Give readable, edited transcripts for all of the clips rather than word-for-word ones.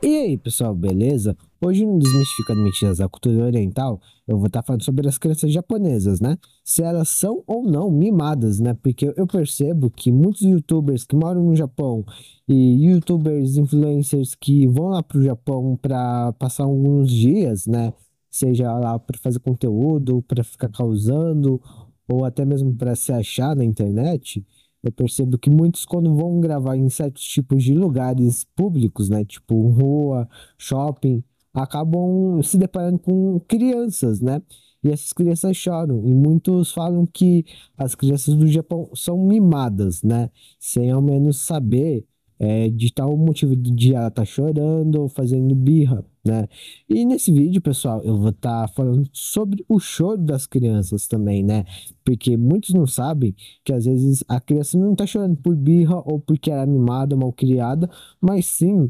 E aí, pessoal, beleza? Hoje no Desmistificando Mentiras da Cultura Oriental, eu vou estar falando sobre as crianças japonesas, né? Se elas são ou não mimadas, né? Porque eu percebo que muitos youtubers que moram no Japão e youtubers, influencers que vão lá pro Japão para passar alguns dias, né? Seja lá para fazer conteúdo, para ficar causando, ou até mesmo para se achar na internet. Eu percebo que muitos, quando vão gravar em certos tipos de lugares públicos, né, tipo rua, shopping, acabam se deparando com crianças, né? E essas crianças choram. E muitos falam que as crianças do Japão são mimadas, né? Sem ao menos saber de tal motivo de ela estar chorando ou fazendo birra, né? E nesse vídeo, pessoal, eu vou estar falando sobre o choro das crianças também, né? Porque muitos não sabem que às vezes a criança não tá chorando por birra ou porque era mimada, mal criada, mas sim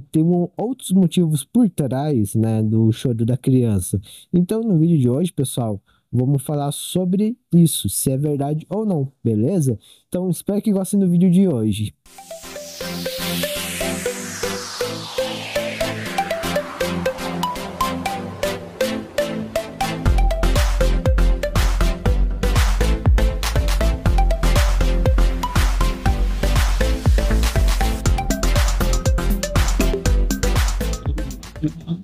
tem outros motivos por trás, né, do choro da criança. Então, no vídeo de hoje, pessoal, vamos falar sobre isso, se é verdade ou não, beleza? Então, espero que gostem do vídeo de hoje.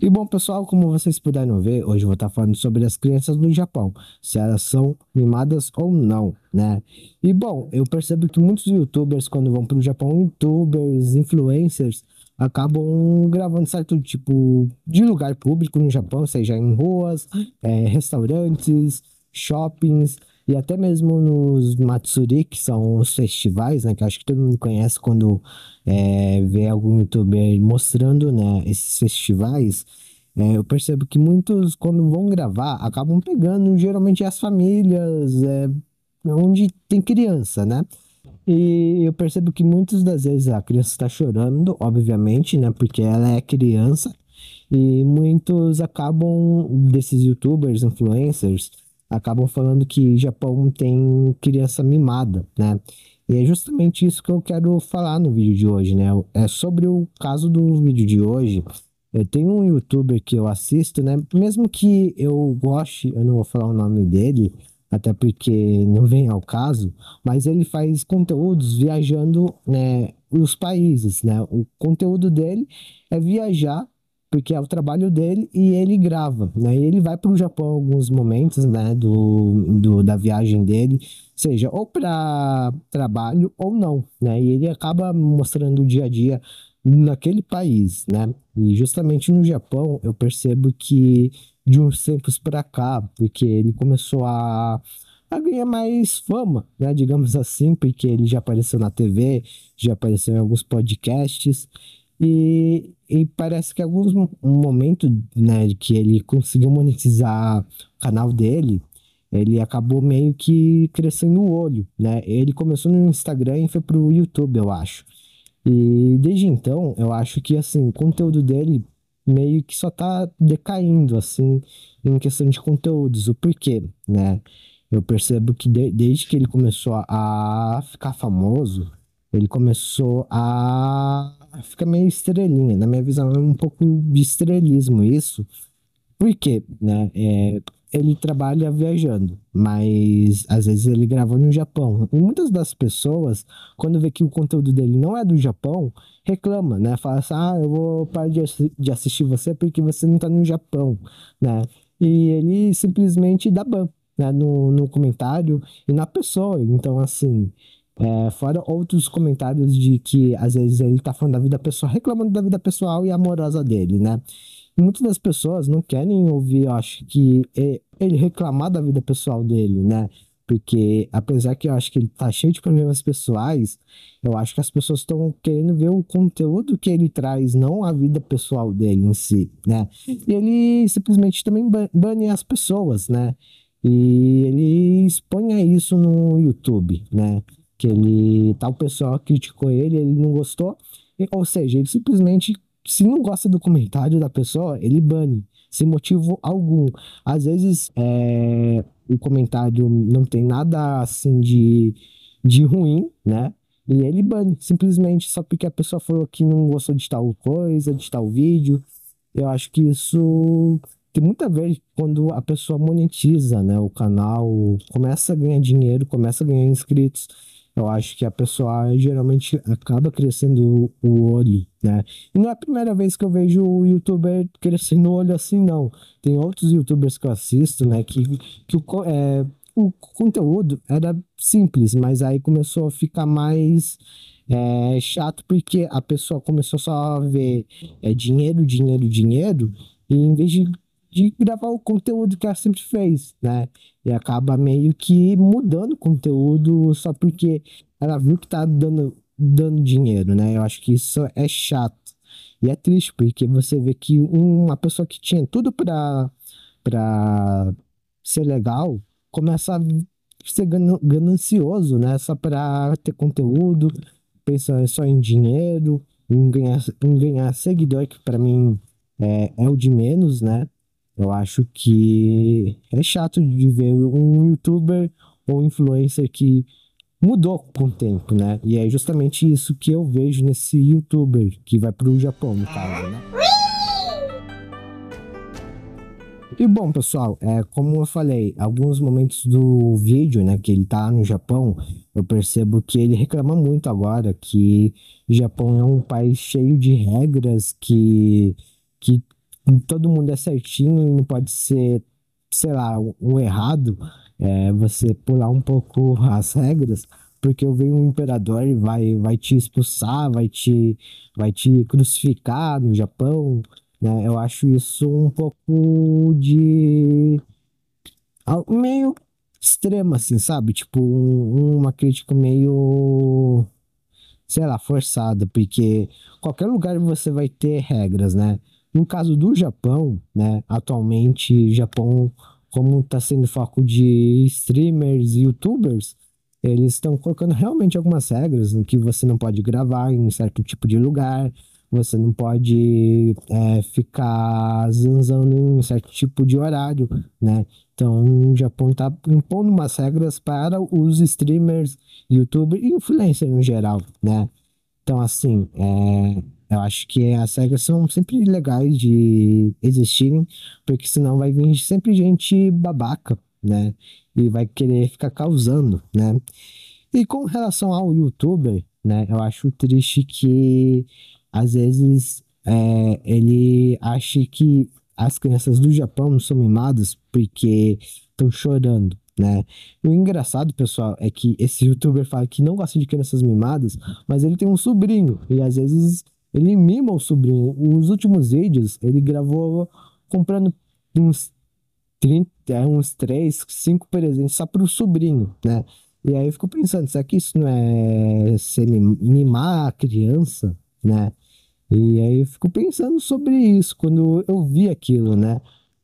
E bom, pessoal, como vocês puderam ver, hoje eu vou estar falando sobre as crianças do Japão, se elas são mimadas ou não, né? E bom, eu percebo que muitos youtubers, quando vão para o Japão, youtubers, influencers, acabam gravando certo tipo de lugar público no Japão, seja em ruas, restaurantes, shoppings e até mesmo nos Matsuri, que são os festivais, né? Que acho que todo mundo conhece quando ver algum youtuber mostrando, né, esses festivais, eu percebo que muitos, quando vão gravar, acabam pegando geralmente as famílias, onde tem criança, né? E eu percebo que muitas das vezes a criança está chorando, obviamente, né? Porque ela é criança. E muitos acabam, desses youtubers, influencers, acabam falando que Japão tem criança mimada, né? E é justamente isso que eu quero falar no vídeo de hoje, né? É sobre o caso do vídeo de hoje. Eu tenho um youtuber que eu assisto, né? Mesmo que eu goste, eu não vou falar o nome dele, até porque não vem ao caso, mas ele faz conteúdos viajando, né, os países, né? O conteúdo dele é viajar porque é o trabalho dele e ele grava, né? E ele vai para o Japão em alguns momentos, né, da viagem dele, seja ou para trabalho ou não, né? E ele acaba mostrando o dia a dia naquele país, né? E justamente no Japão eu percebo que de uns tempos para cá, porque ele começou a ganhar mais fama, né? Digamos assim, porque ele já apareceu na TV, já apareceu em alguns podcasts. E parece que em alguns momentos, né, que ele conseguiu monetizar o canal dele, ele acabou meio que crescendo o olho, né? Ele começou no Instagram e foi pro YouTube, eu acho. E desde então, eu acho que, assim, o conteúdo dele meio que só tá decaindo, assim, em questão de conteúdos. O porquê, né? Eu percebo que desde que ele começou a ficar famoso, ele começou a ficar meio estrelinha. Na minha visão, é um pouco de estrelismo isso. Por quê, né? Ele trabalha viajando, mas às vezes ele grava no Japão. E muitas das pessoas, quando vê que o conteúdo dele não é do Japão, reclama, né? Fala assim, ah, eu vou parar de assistir você porque você não tá no Japão, né? E ele simplesmente dá ban, né? No comentário e na pessoa. Então, assim, fora outros comentários de que às vezes ele tá falando da vida pessoal, reclamando da vida pessoal e amorosa dele, né? Muitas das pessoas não querem ouvir, eu acho que ele reclamar da vida pessoal dele, né? Porque apesar que eu acho que ele tá cheio de problemas pessoais, eu acho que as pessoas estão querendo ver o conteúdo que ele traz, não a vida pessoal dele em si, né? E ele simplesmente também bane as pessoas, né? E ele exponha isso no YouTube, né? Que ele, tal pessoa criticou ele não gostou, ou seja, ele simplesmente se não gosta do comentário da pessoa, ele bane, sem motivo algum. Às vezes, o comentário não tem nada assim de ruim, né? E ele bane, simplesmente só porque a pessoa falou que não gostou de tal coisa, de tal vídeo. Eu acho que isso tem muita vez quando a pessoa monetiza, né, o canal, começa a ganhar dinheiro, começa a ganhar inscritos. Eu acho que a pessoa geralmente acaba crescendo o olho, né? E não é a primeira vez que eu vejo o youtuber crescendo o olho assim, não. Tem outros youtubers que eu assisto, né, que o conteúdo era simples, mas aí começou a ficar mais chato porque a pessoa começou só a ver dinheiro, dinheiro, dinheiro, e em vez de gravar o conteúdo que ela sempre fez, né? E acaba meio que mudando o conteúdo só porque ela viu que tá dando dinheiro, né? Eu acho que isso é chato. E é triste, porque você vê que uma pessoa que tinha tudo pra ser legal começa a ser ganancioso, né? Só pra ter conteúdo, pensa só em dinheiro, em ganhar seguidor, que pra mim é o de menos, né? Eu acho que é chato de ver um youtuber ou influencer que mudou com o tempo, né? E é justamente isso que eu vejo nesse youtuber que vai pro Japão, no caso, né? E bom, pessoal, como eu falei, alguns momentos do vídeo, né, que ele tá no Japão, eu percebo que ele reclama muito agora que o Japão é um país cheio de regras, que todo mundo é certinho e não pode ser, sei lá, um errado, você pular um pouco as regras, porque eu venho um imperador e vai te expulsar, vai te crucificar no Japão, né? Eu acho isso um pouco meio extremo, assim, sabe? Tipo, uma crítica meio, sei lá, forçada, porque qualquer lugar você vai ter regras, né? No caso do Japão, né? Atualmente, o Japão, como está sendo foco de streamers e YouTubers, eles estão colocando realmente algumas regras em que você não pode gravar em um certo tipo de lugar, você não pode ficar zanzando em um certo tipo de horário, né? Então, o Japão está impondo umas regras para os streamers, YouTubers e influencers no geral, né? Então, assim, eu acho que as regras são sempre legais de existirem, porque senão vai vir sempre gente babaca, né? E vai querer ficar causando, né? E com relação ao youtuber, né? Eu acho triste que às vezes ele acha que as crianças do Japão não são mimadas porque estão chorando, né? E o engraçado, pessoal, é que esse youtuber fala que não gosta de crianças mimadas, mas ele tem um sobrinho e às vezes ele mima o sobrinho. Os últimos vídeos ele gravou comprando uns 30, uns 3 5 presentes só pro sobrinho, né? E aí eu fico pensando, será que isso não é ser mimar a criança, né? E aí eu fico pensando sobre isso quando eu vi aquilo, né?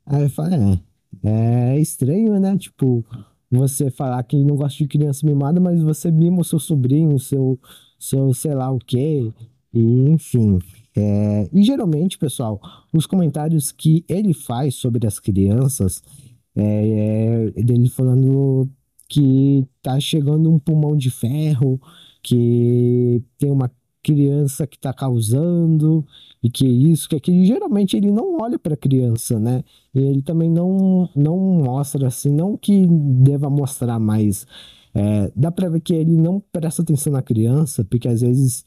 Aí eu falo, é estranho, né? Tipo, você falar que não gosta de criança mimada, mas você mima o seu sobrinho, seu sei lá o quê, e enfim. E geralmente, pessoal, os comentários que ele faz sobre as crianças, dele falando que tá chegando um pulmão de ferro, que tem uma criança que tá causando, e que isso, que aquilo. Geralmente ele não olha para a criança, né? E ele também não mostra assim, não que deva mostrar, mas dá para ver que ele não presta atenção na criança, porque às vezes,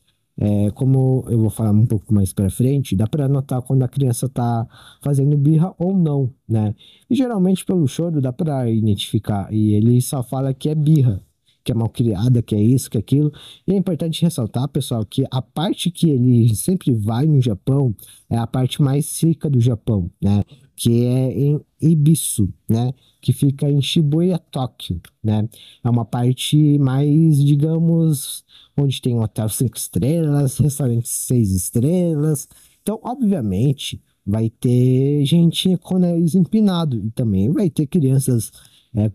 como eu vou falar um pouco mais para frente, dá para notar quando a criança tá fazendo birra ou não, né? E geralmente pelo choro dá para identificar, e ele só fala que é birra, que é mal criada, que é isso, que é aquilo. E é importante ressaltar, pessoal, que a parte que ele sempre vai no Japão é a parte mais rica do Japão, né? Que é em Ibisu, né? Que fica em Shibuya, Tóquio, né? É uma parte mais, digamos, onde tem um hotel 5 estrelas, restaurante 6 estrelas. Então, obviamente, vai ter gente com o nariz empinado e também vai ter crianças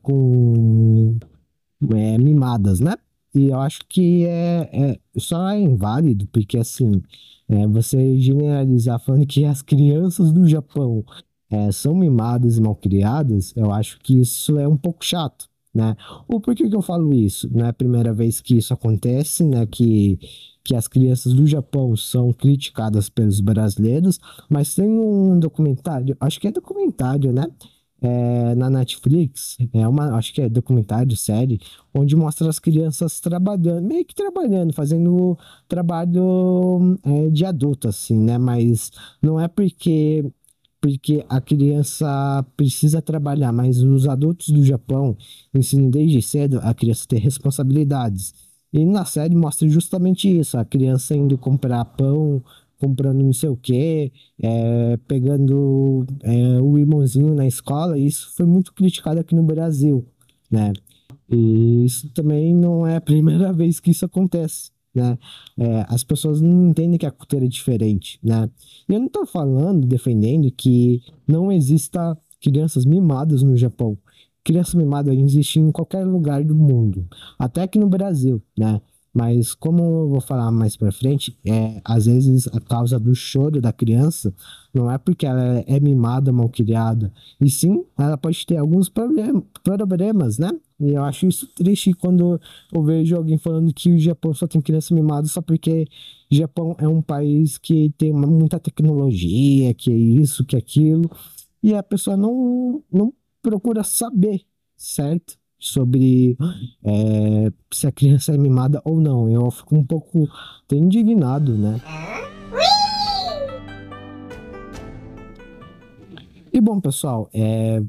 com mimadas, né? E eu acho que só é inválido, porque assim, você generalizar falando que as crianças do Japão são mimadas e malcriadas, eu acho que isso é um pouco chato, né? O porquê que eu falo isso? Não é a primeira vez que isso acontece, né? Que as crianças do Japão são criticadas pelos brasileiros, mas tem um documentário, acho que é documentário, né? Na Netflix, acho que é documentário, série, onde mostra as crianças trabalhando, meio que trabalhando, fazendo trabalho de adulto, assim, né? Mas não é porque a criança precisa trabalhar, mas os adultos do Japão ensinam desde cedo a criança a ter responsabilidades. E na série mostra justamente isso, a criança indo comprar pão, comprando não sei o quê, pegando o irmãozinho na escola, e isso foi muito criticado aqui no Brasil, né? E isso também não é a primeira vez que isso acontece, né? As pessoas não entendem que a cultura é diferente, né? E eu não estou falando, defendendo que não exista crianças mimadas no Japão. Criança mimada existe em qualquer lugar do mundo, até aqui no Brasil, né? Mas como eu vou falar mais pra frente, às vezes a causa do choro da criança não é porque ela é mimada, mal criada, e sim ela pode ter alguns problemas, né? E eu acho isso triste quando eu vejo alguém falando que o Japão só tem criança mimada só porque o Japão é um país que tem muita tecnologia, que é isso, que é aquilo, e a pessoa não procura saber, certo? Sobre se a criança é mimada ou não. Eu fico um pouco até indignado, né? E bom, pessoal,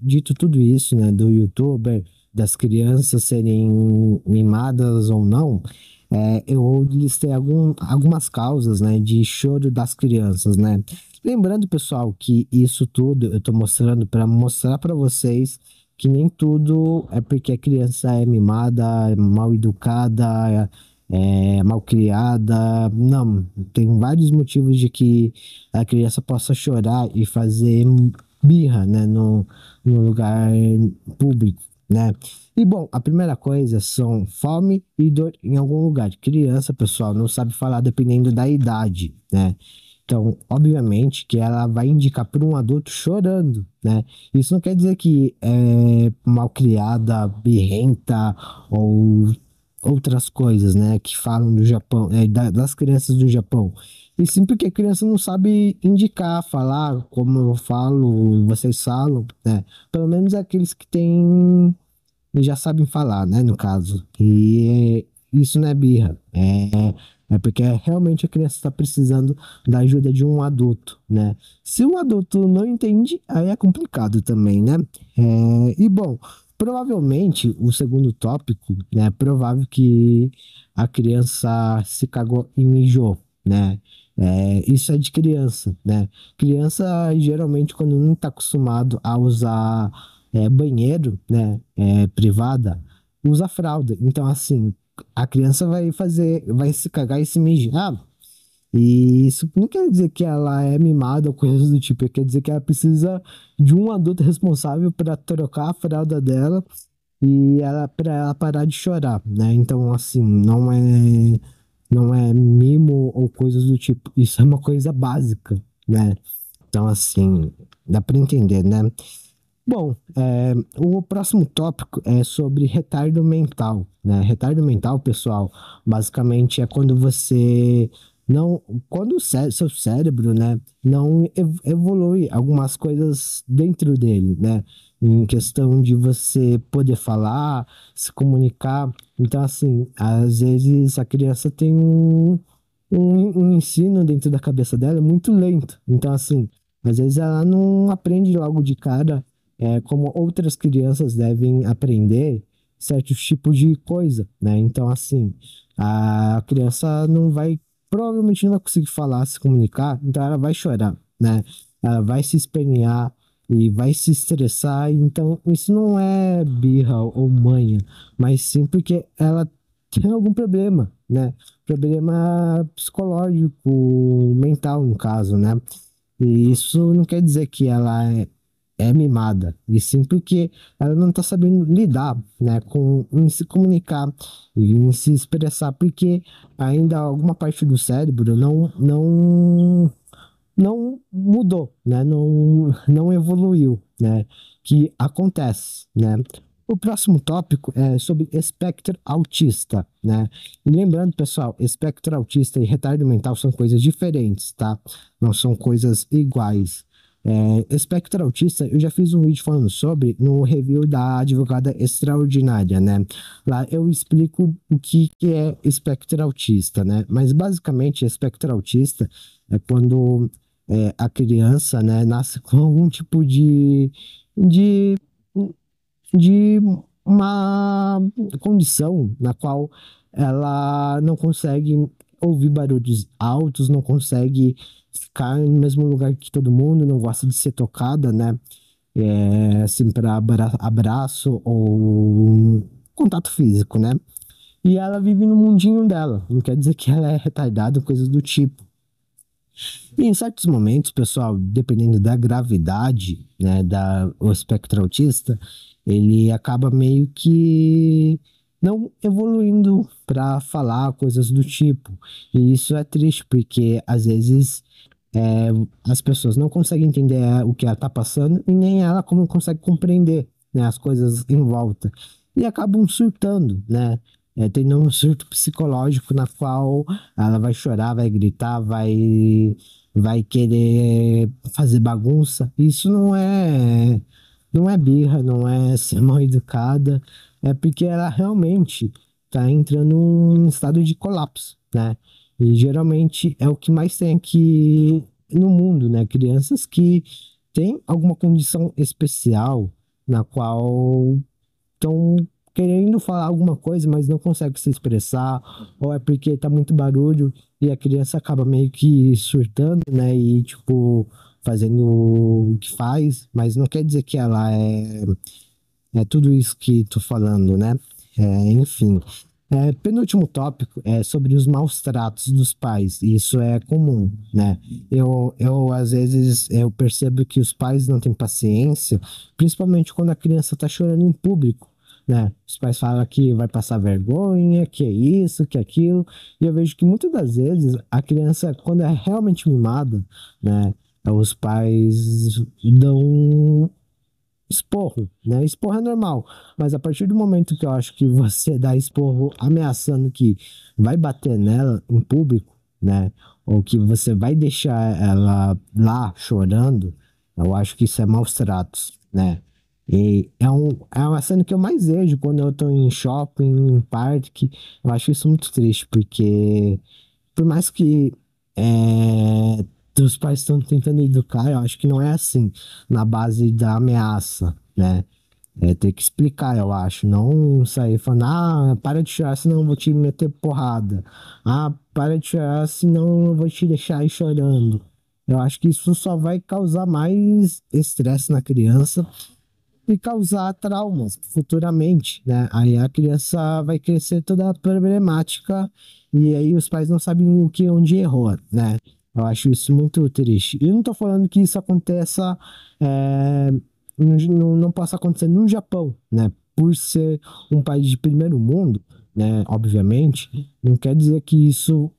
dito tudo isso, né, do YouTuber, das crianças serem mimadas ou não, eu listei algumas causas, né, de choro das crianças, né? Lembrando, pessoal, que isso tudo eu tô mostrando para mostrar para vocês que nem tudo é porque a criança é mimada, é mal educada, mal criada. Não, tem vários motivos de que a criança possa chorar e fazer birra, né, no lugar público, né? E bom, a primeira coisa são fome e dor em algum lugar. Criança, pessoal, não sabe falar dependendo da idade, né? Então, obviamente que ela vai indicar para um adulto chorando, né? Isso não quer dizer que é mal criada, birrenta ou outras coisas, né? Que falam do Japão, das crianças do Japão. E sim porque a criança não sabe indicar, falar como eu falo, vocês falam, né? Pelo menos aqueles que têm já sabem falar, né? No caso. E isso não é birra. É porque realmente a criança está precisando da ajuda de um adulto, né? Se o adulto não entende, aí é complicado também, né? E bom, provavelmente o segundo tópico, né? É provável que a criança se cagou e mijou, né? Isso é de criança, né? Criança, geralmente, quando não está acostumado a usar banheiro, né? Privada, usa fralda. Então, assim, a criança vai se cagar e se mijar. E isso não quer dizer que ela é mimada ou coisas do tipo, quer dizer que ela precisa de um adulto responsável para trocar a fralda dela e ela para ela parar de chorar, né? Então, assim, não é mimo ou coisas do tipo. Isso é uma coisa básica, né? Então, assim, dá para entender, né? Bom, o próximo tópico é sobre retardo mental, né? Retardo mental, pessoal, basicamente é quando você não, quando seu cérebro, né, não evolui algumas coisas dentro dele, né? Em questão de você poder falar, se comunicar. Então, assim, às vezes a criança tem um ensino dentro da cabeça dela muito lento. Então, assim, às vezes ela não aprende logo de cara como outras crianças devem aprender certos tipos de coisa, né? Então, assim, a criança provavelmente não vai conseguir falar, se comunicar, então ela vai chorar, né? Ela vai se espernear e vai se estressar, então isso não é birra ou manha, mas sim porque ela tem algum problema, né? Problema psicológico, mental, no caso, né? E isso não quer dizer que ela é mimada, e sim porque ela não está sabendo lidar, né, em se comunicar e em se expressar, porque ainda alguma parte do cérebro não mudou, né, não evoluiu, né, que acontece, né. O próximo tópico é sobre espectro autista, né? E lembrando, pessoal, espectro autista e retardo mental são coisas diferentes, tá? Não são coisas iguais. Espectro autista, eu já fiz um vídeo falando sobre no review da Advogada Extraordinária, né? Lá eu explico o que é espectro autista, né? Mas basicamente, espectro autista é quando a criança, né, nasce com algum tipo de de uma condição na qual ela não consegue ouvir barulhos altos, não consegue ficar no mesmo lugar que todo mundo, não gosta de ser tocada, né? Assim, para abraço ou contato físico, né? E ela vive no mundinho dela. Não quer dizer que ela é retardada, coisas do tipo. E em certos momentos, pessoal, dependendo da gravidade, né, o espectro autista, ele acaba meio que não evoluindo para falar coisas do tipo. E isso é triste, porque às vezes é, as pessoas não conseguem entender o que ela está passando e nem ela como consegue compreender, né, as coisas em volta. E acabam surtando, né? Tendo um surto psicológico na qual ela vai chorar, vai gritar, vai querer fazer bagunça. Isso não é birra, não é ser mal educada, é porque ela realmente está entrando em estado de colapso, né? E geralmente é o que mais tem aqui no mundo, né? Crianças que têm alguma condição especial na qual estão querendo falar alguma coisa, mas não consegue se expressar, ou é porque tá muito barulho e a criança acaba meio que surtando, né? E tipo, fazendo o que faz, mas não quer dizer que ela é tudo isso que tô falando, né? Enfim. Penúltimo tópico é sobre os maus tratos dos pais. Isso é comum, né? Às vezes, eu percebo que os pais não têm paciência, principalmente quando a criança tá chorando em público, né? Os pais falam que vai passar vergonha, que é isso, que é aquilo, e eu vejo que muitas das vezes a criança, quando é realmente mimada, né? Os pais dão esporro, né? Esporro é normal, mas a partir do momento que eu acho que você dá esporro ameaçando que vai bater nela em público, né? Ou que você vai deixar ela lá chorando, eu acho que isso é maus tratos, né? E é uma cena que eu mais vejo quando eu tô em shopping, em parque. Eu acho isso muito triste, porque por mais que os pais estão tentando educar, eu acho que não é assim, na base da ameaça, né? Ter que explicar, eu acho. Não sair falando, para de chorar, senão eu vou te meter porrada. Para de chorar, senão eu vou te deixar aí chorando. Eu acho que isso só vai causar mais estresse na criança e causar traumas futuramente, né? Aí a criança vai crescer toda problemática e aí os pais não sabem onde errou, né? Eu acho isso muito triste. E eu não tô falando que isso aconteça, é, não possa acontecer no Japão, né? Por ser um país de primeiro mundo, né? Obviamente, não quer dizer que isso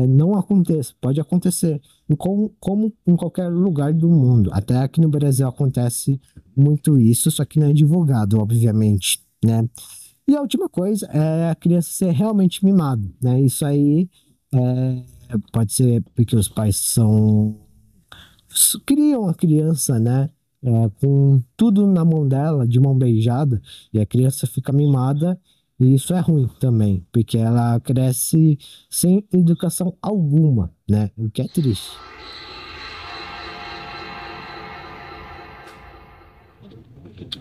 não aconteça. Pode acontecer, como em qualquer lugar do mundo. Até aqui no Brasil acontece muito isso, só que não é divulgado, obviamente, né? E a última coisa é a criança ser realmente mimada, né? Isso aí pode ser porque os pais criam a criança, né? Com tudo na mão dela, de mão beijada, e a criança fica mimada, e isso é ruim também, porque ela cresce sem educação alguma, né? O que é triste.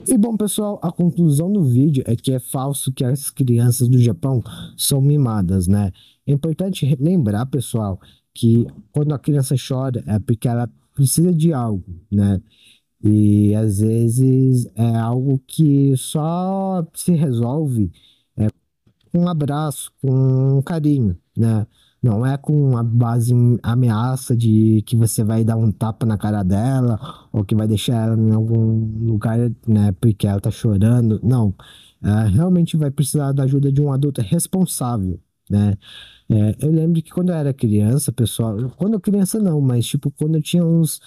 E bom, pessoal, a conclusão do vídeo é que é falso que as crianças do Japão são mimadas, né? É importante lembrar, pessoal, que quando a criança chora é porque ela precisa de algo, né? E às vezes é algo que só se resolve com um abraço, com um carinho, né? Não é com a base em ameaça de que você vai dar um tapa na cara dela ou que vai deixar ela em algum lugar, né? Porque ela tá chorando. Não. Realmente vai precisar da ajuda de um adulto responsável, né? Eu lembro que quando eu era criança, pessoal, quando eu criança não, mas tipo, quando eu tinha uns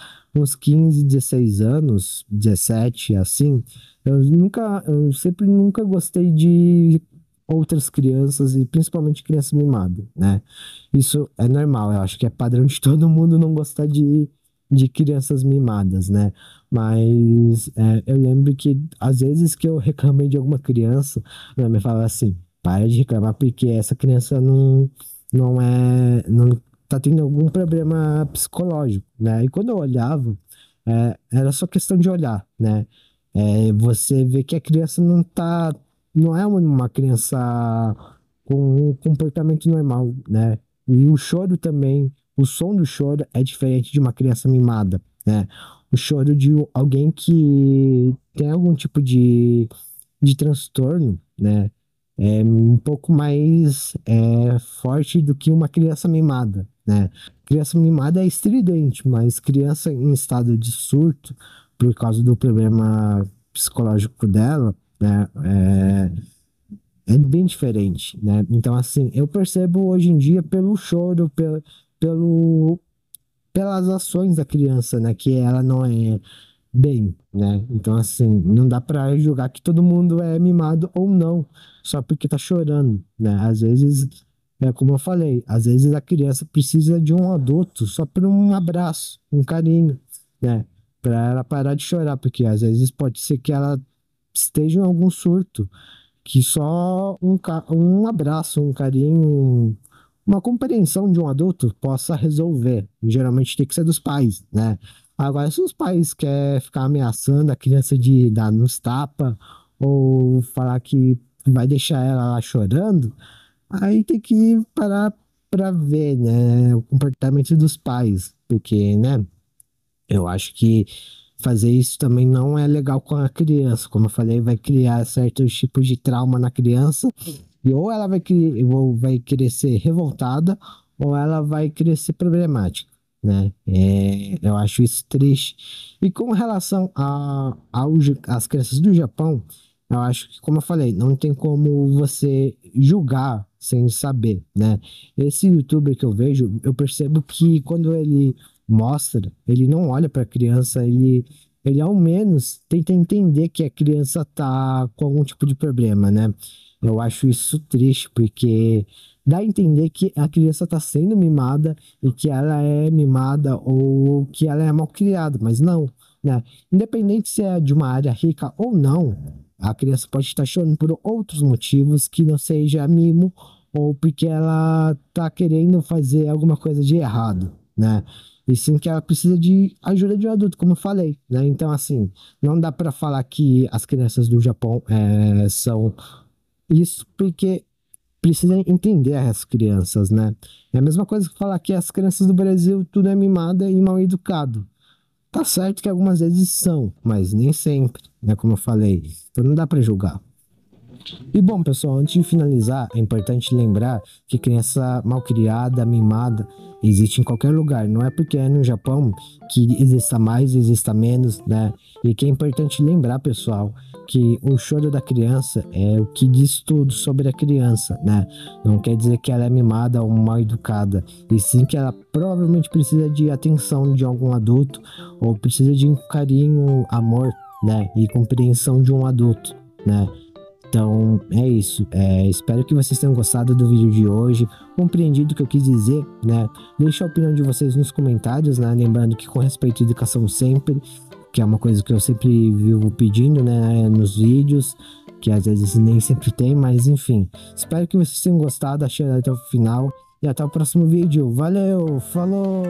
15, 16 anos, 17, assim, eu sempre nunca gostei de outras crianças e principalmente criança mimada, né? Isso é normal, eu acho que é padrão de todo mundo não gostar de crianças mimadas, né? Mas eu lembro que às vezes que eu reclamei de alguma criança, minha mãe falava assim, para de reclamar porque essa criança não tá tendo algum problema psicológico, né? E quando eu olhava, era só questão de olhar, né? Você vê que a criança não é uma criança com um comportamento normal, né? E o choro também, o som do choro é diferente de uma criança mimada, né? O choro de alguém que tem algum tipo de transtorno, né? É um pouco mais forte do que uma criança mimada, né? Criança mimada é estridente, mas criança em estado de surto, por causa do problema psicológico dela, né? É bem diferente, né? Então, assim, eu percebo hoje em dia pelo choro, pelo, pelas ações da criança, né? Que ela não é bem, né? Então, assim, não dá pra julgar que todo mundo é mimado ou não, só porque tá chorando, né? Às vezes, como eu falei, às vezes a criança precisa de um adulto só por um abraço, um carinho, né? Pra ela parar de chorar, porque às vezes pode ser que ela esteja em algum surto, que só um abraço, um carinho, uma compreensão de um adulto possa resolver. Geralmente tem que ser dos pais, né? Agora, se os pais querem ficar ameaçando a criança de dar nos tapa ou falar que vai deixar ela lá chorando, aí tem que parar para ver, né, o comportamento dos pais, porque, né? Eu acho que fazer isso também não é legal com a criança. Como eu falei, vai criar certos tipos de trauma na criança. E ou vai querer ser revoltada, ou ela vai querer ser problemática, né? Eu acho isso triste. E com relação às crianças do Japão, eu acho que, como eu falei, não tem como você julgar sem saber, né? Esse youtuber que eu vejo, eu percebo que quando ele mostra, ele não olha para a criança, ele ao menos tenta entender que a criança tá com algum tipo de problema, né? Eu acho isso triste, porque dá a entender que a criança está sendo mimada e que ela é mimada ou que ela é mal criada, mas não, né? Independente se é de uma área rica ou não, a criança pode estar chorando por outros motivos que não seja mimo ou porque ela está querendo fazer alguma coisa de errado, né? E sim que ela precisa de ajuda de um adulto, como eu falei, né? Então, assim, não dá para falar que as crianças do Japão são isso porque precisa entender as crianças, né? É a mesma coisa que falar que as crianças do Brasil tudo é mimada e mal educado. Tá certo que algumas vezes são, mas nem sempre, né? Como eu falei. Então não dá para julgar. E bom, pessoal, antes de finalizar, é importante lembrar que criança malcriada, mimada, existe em qualquer lugar. Não é porque é no Japão que exista mais, exista menos, né? E que é importante lembrar, pessoal, que o choro da criança é o que diz tudo sobre a criança, né? Não quer dizer que ela é mimada ou mal educada, e sim que ela provavelmente precisa de atenção de algum adulto ou precisa de um carinho, amor, né? E compreensão de um adulto, né? Então é isso. Espero que vocês tenham gostado do vídeo de hoje, compreendido o que eu quis dizer, né? Deixa a opinião de vocês nos comentários, né? Lembrando que com respeito à educação sempre, que é uma coisa que eu sempre vivo pedindo, né? Nos vídeos, que às vezes nem sempre tem, mas enfim. Espero que vocês tenham gostado, achei até o final e até o próximo vídeo. Valeu, falou!